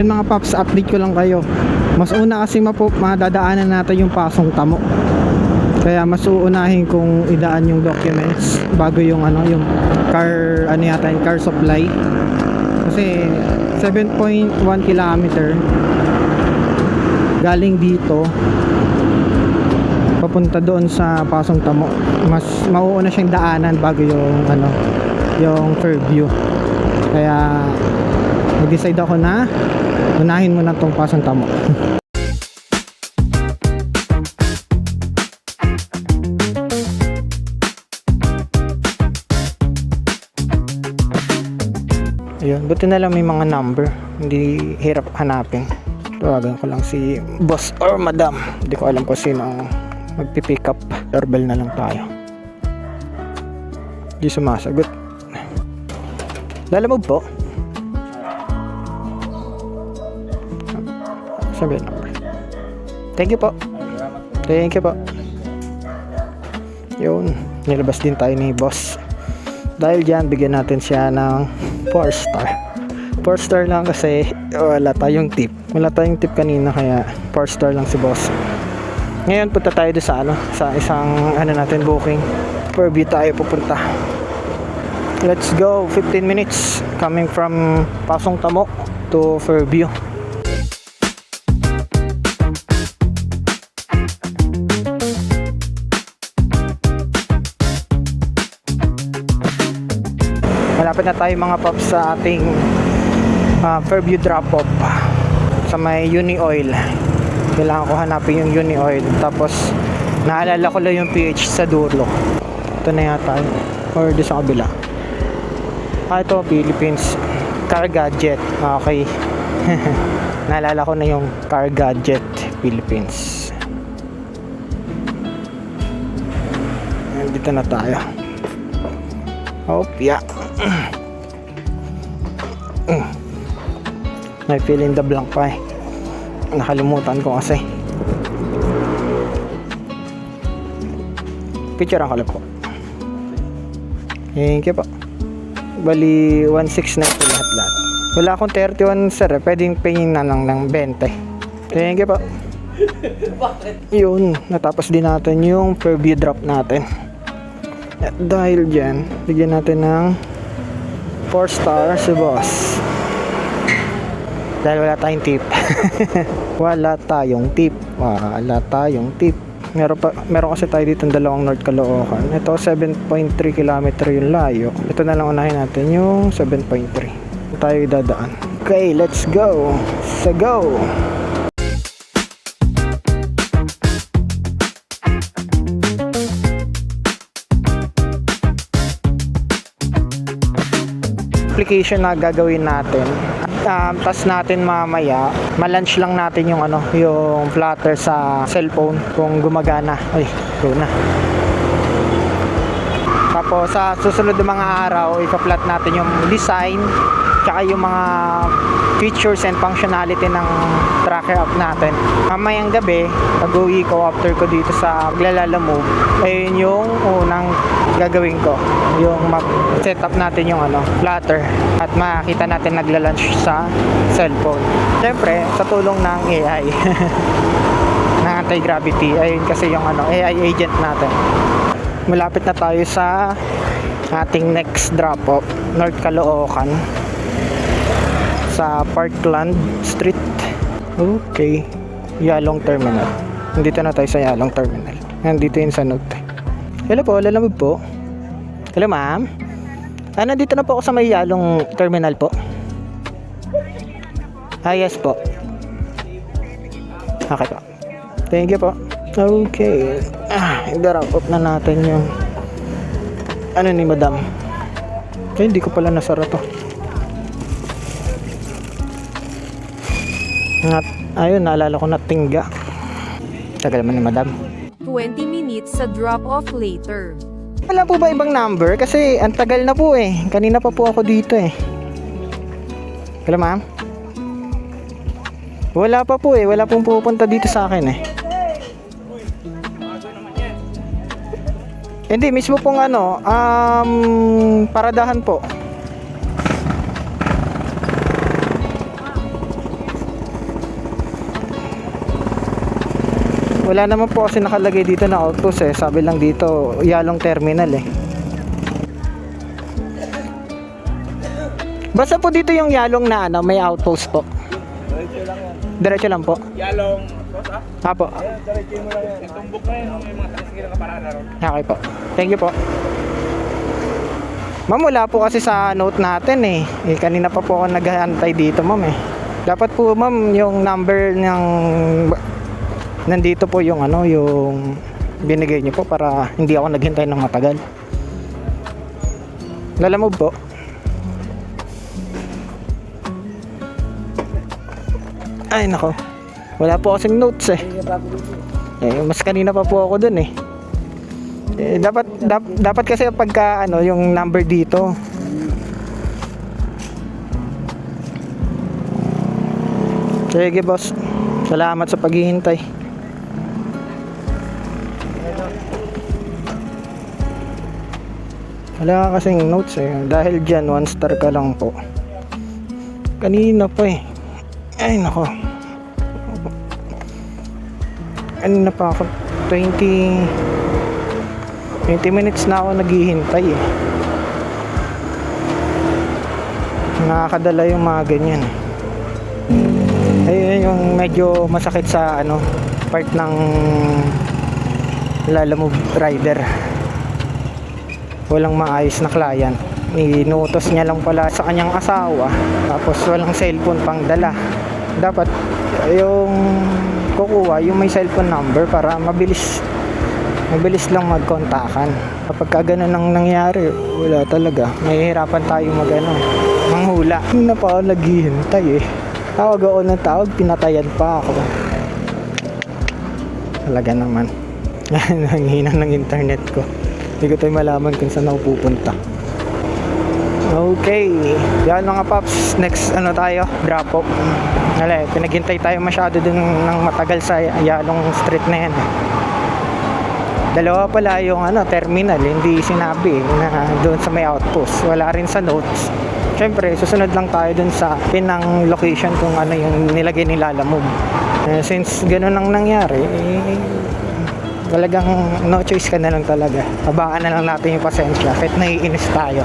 Yan mga paps, update ko lang kayo. Mas una kasi madadaanan natin yung Pasong Tamo. Kaya mas uunahin kong idaan yung documents bago yung yung car yung car supply. Kasi 7.1 kilometer galing dito papunta doon sa Pasong Tamo. Mas mauuna siyang daanan bago yung yung Fairview. Kaya nag-decide ako na unahin mo na tong Pasong Tamo. Ayun, buti na lang may mga number, hindi hirap hanapin. Tawagan ko lang si boss or madam, hindi ko alam kung sino ang magpipick up. Doorbell na lang tayo. Hindi sumasagot. Lalamog po. Sabi ang number. Thank you po. Thank you po. Yun, nilabas din tayo ni boss. Dahil dyan, bigyan natin siya ng 4 star. 4 star lang kasi wala tayong tip. Wala tayong tip kanina kaya 4 star lang si boss. Ngayon punta tayo doon sa sa isang natin booking. Fairview tayo pupunta. Let's go. 15 minutes coming from Pasong Tamo to Fairview. Malapit na tayo mga paps sa ating Fairview drop-off sa may Uni Oil. Kailangan ko hanapin yung Uni Oil. Tapos naalala ko lang yung PH sa dulo. Ito na yata yun. Or di sa kabila. Ito Philippines Car Gadget. Okay. Naalala ko na yung Car Gadget Philippines. Dito na tayo. Yeah. May fill in the blank pa nakalimutan ko kasi. Picture ang kalap po. Thank you po. Bali 1.6 na ito lahat. Wala akong 31 sir, pwedeng pingin na lang ng 20. Thank you po. Yun, natapos din natin yung Fairview drop natin. At dahil dyan, bigyan natin ng 4 star si boss. Dahil wala tayong tip. Wala tayong tip. Meron kasi tayo dito ng dalawang North Caloocan. Ito 7.3 km yung layo. Ito na lang unahin natin yung 7.3. Tayo idadaan. Okay, let's go. So go. Application na gagawin natin. Tas natin mamaya, ma-launch lang natin yung yung flutter sa cellphone kung gumagana. Ay, go na. Tapos sa susunod na mga araw, ipa-plot natin yung design tsaka yung mga features and functionality ng tracker app natin. Mamayang gabi, pag-uwi ko after ko dito sa Glalalamove, ayun yung unang gagawin ko, yung mag-set up natin yung flutter at makita natin nagla-launch sa cellphone. Siyempre, sa tulong ng AI ng anti-gravity, ayun kasi yung AI agent natin. Malapit na tayo sa ating next drop-off, North Caloocan sa Parkland Street. Okay, Yalong Terminal. Nandito na tayo sa Yalong Terminal. Nandito yun sa note. Hello po, lalamog po. Hello ma'am. Nandito na po ako sa may Yalong Terminal po. Yes po. Okay po. Thank you po. Okay. I-drop off na natin yung ni madam. Hindi ko pala nasara to. Ayun, naalala ko na tingga. Tagal naman ni madam. 20 minutes sa drop-off later. Wala po ba ibang number? Kasi ang tagal na po eh. Kanina pa po ako dito eh. Hello ma'am? Wala pa po eh. Wala pong pupunta dito sa akin eh. Hindi, mismo pong paradahan po. Wala naman po kasi nakalagay dito na outpost eh. Sabi lang dito, Yalong Terminal eh. Basta po dito yung Yalong na ano, may outpost po. Diretso lang yan. Diretso lang po. Yalong, boss ah. Apo. Ayan, diretso mo lang yan. Yung tumbok na yan, may mga taxi na parada ron. Okay po. Thank you po. Ma'am, wala po kasi sa note natin eh. Kanina pa po ako naghahantay dito, ma'am eh. Dapat po, ma'am, yung number ng nandito po yung ano, yung binigay niyo po para hindi ako naghintay ng matagal. Lalamove po. Ay nako. Wala po kasing notes eh. Mas kanina pa po ako dun eh. Dapat kasi pagka ano yung number dito. Sige boss. Salamat sa paghihintay. Wala kasing notes eh. Dahil dyan 1 star ka lang po. Kanina pa eh. Ay nako. Kanina pa ako 20 minutes na ako naghihintay eh. Nakakadala yung mga ganyan. Ayun yung medyo masakit sa ano part ng Lalamove rider. Walang maayos na client. Inuutos niya lang pala sa kanyang asawa. Tapos walang cellphone pang dala. Dapat yung kukuha yung may cellphone number para mabilis lang magkontakan. Kapag ka ganun ang nangyari, wala talaga. Mahihirapan tayo manghula. Hindi na pa ako naghihintay eh. Tawag ako ng tawag, pinatayan pa ako. Talaga naman. Ang hina ng internet ko. Hindi ko tayo malaman kung saan ako pupunta. Okay. Yan mga paps. Next ano tayo? Drop off. Wala, pinaghintay tayo masyado dun ng matagal sa Yalong Street na yan. Dalawa pala yung ano, terminal. Hindi sinabi na doon sa may outpost. Wala rin sa notes. Siyempre, susunod lang tayo dun sa pinang location kung ano yung nilagay ni Lalamove. Since ganun ang nangyari, talagang no choice ka na lang talaga. Habaan na lang natin yung pasensya kahit naiinis tayo.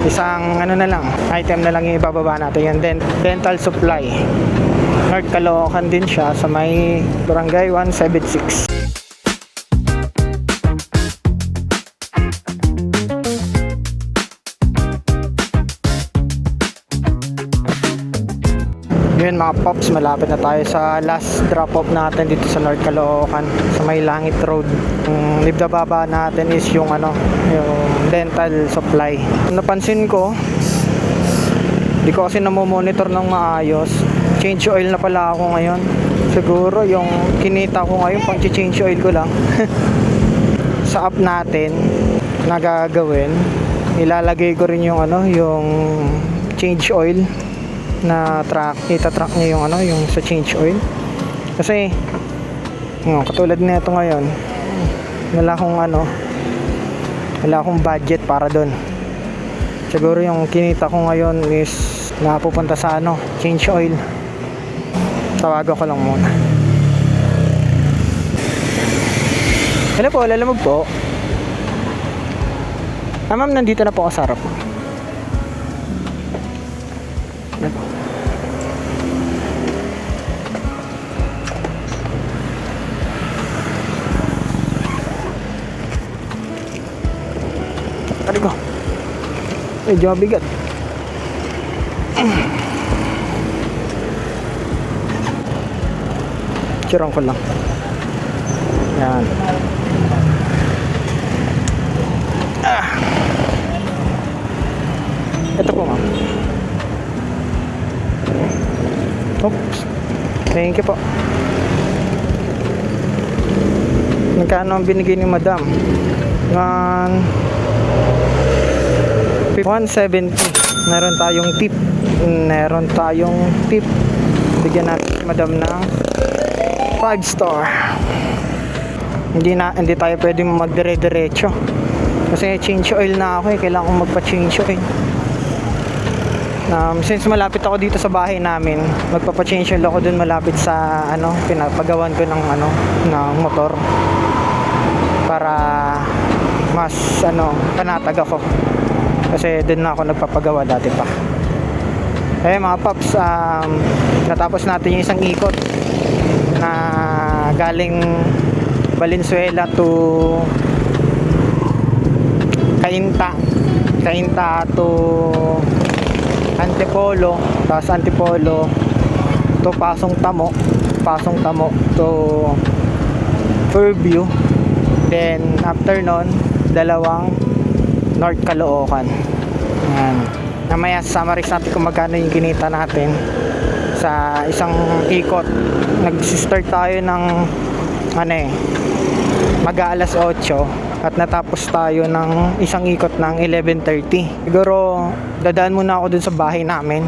Isang ano na lang, item na lang yung ibababa natin, yung dental supply. North Caloocan din siya sa may Barangay 176. Yun mga pops, malapit na tayo sa last drop off natin dito sa North Caloocan sa may Langit Road. Yung libdababa natin is yung ano, yung dental supply. Napansin ko, di ko kasi namomonitor ng maayos. Change oil na pala ako ngayon. Siguro yung kinita ko ngayon pang change oil ko lang. Sa app natin na gagawin, ilalagay ko rin yung ano, yung change oil na track, ita-track niya yung ano, yung sa change oil. Kasi katulad nito ngayon, wala akong budget para doon. Siguro yung kinita ko ngayon is napupunta sa ano, change oil. Tawagan ko lang muna. Hello po, Lalamove po. Ma'am, nandito na po ako sa harap. Ko. Medyo mabigat. Cirang ko lang. Yan. Ito po ma'am. Oops. Thank you po. Magkano ang binigay ni madam? 170. Meron tayong tip. Bigyan natin si madam ng 5 star. Hindi tayo pwedeng magdire-diretso kasi change oil na ako eh. Kailangan kong magpa-change oil. Since malapit ako dito sa bahay namin, magpapa-change oil ako dun malapit sa pinapagawan ko ng ng motor para mas panatag ako. Kasi dun na ako nagpapagawa dati pa. Eh mga paps, natapos natin yung isang ikot na galing Valenzuela to Cainta to Antipolo, tapos Antipolo to Pasong Tamo to Fairview, then after nun dalawang North Caloocan. Yan. Namaya summarize natin kung magkano yung kinita natin sa isang ikot. Nag-start tayo ng mag-aalas 8 at natapos tayo ng isang ikot ng 11:30. Siguro dadaan muna ako dun sa bahay namin,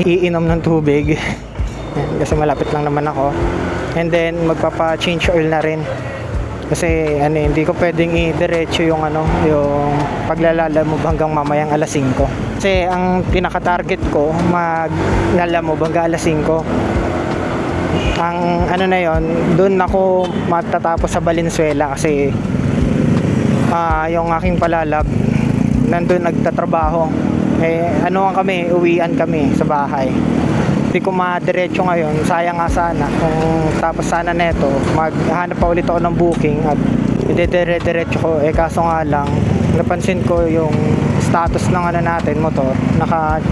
iinom ng tubig kasi malapit lang naman ako, and then magpapa-change oil na rin kasi hindi ko pwedeng i-diretso yung yung paglalalamove hanggang mamayang alas 5 kasi ang pinaka-target ko maglalamove hanggang alas 5. Ang na yon, doon ako matatapos sa Valenzuela kasi yung aking palalab nandun nagtatrabaho. Kami, uwian kami sa bahay. Hindi ko madiretso ngayon, sayang nga sana kung tapos sana neto maghanap pa ulit ako ng booking at idedire-diretso ko. Kaso nga lang napansin ko yung status ng natin motor, naka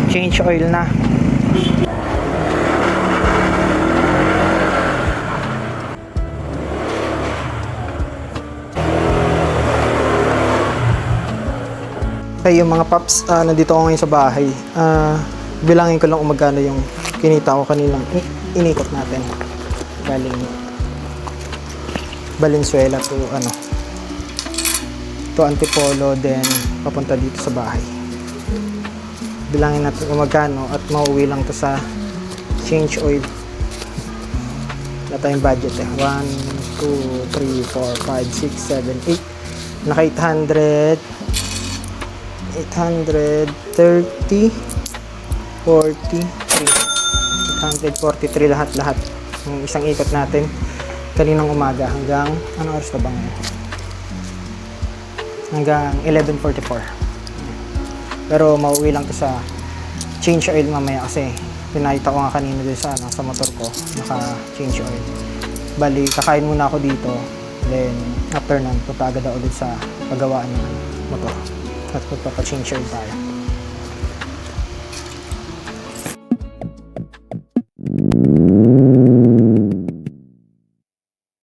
change oil na. Okay, yung mga paps, nandito ako ngayon sa bahay. Bilangin ko lang kung magkano yung kinita ko kaninang inikot natin. Galing Valenzuela to Antipolo, then papunta dito sa bahay. Bilangin natin kung magkano at mauwi lang to sa change oil. Wala tayong budget 1, 2, 3, 4, 5, 6, 7, 8. Naka 830, 43, 843 lahat yung isang ikot natin kaninang umaga hanggang anong oras na ba ngayon? Hanggang 11:44. Pero mauwi lang to sa change oil mamaya kasi pinakita ko nga kanina doon sa motor ko, naka change oil. Bali kakain muna ako dito, then after nun punta agad ako ulit sa paggawaan ng motor at magpapa-change oil tayo.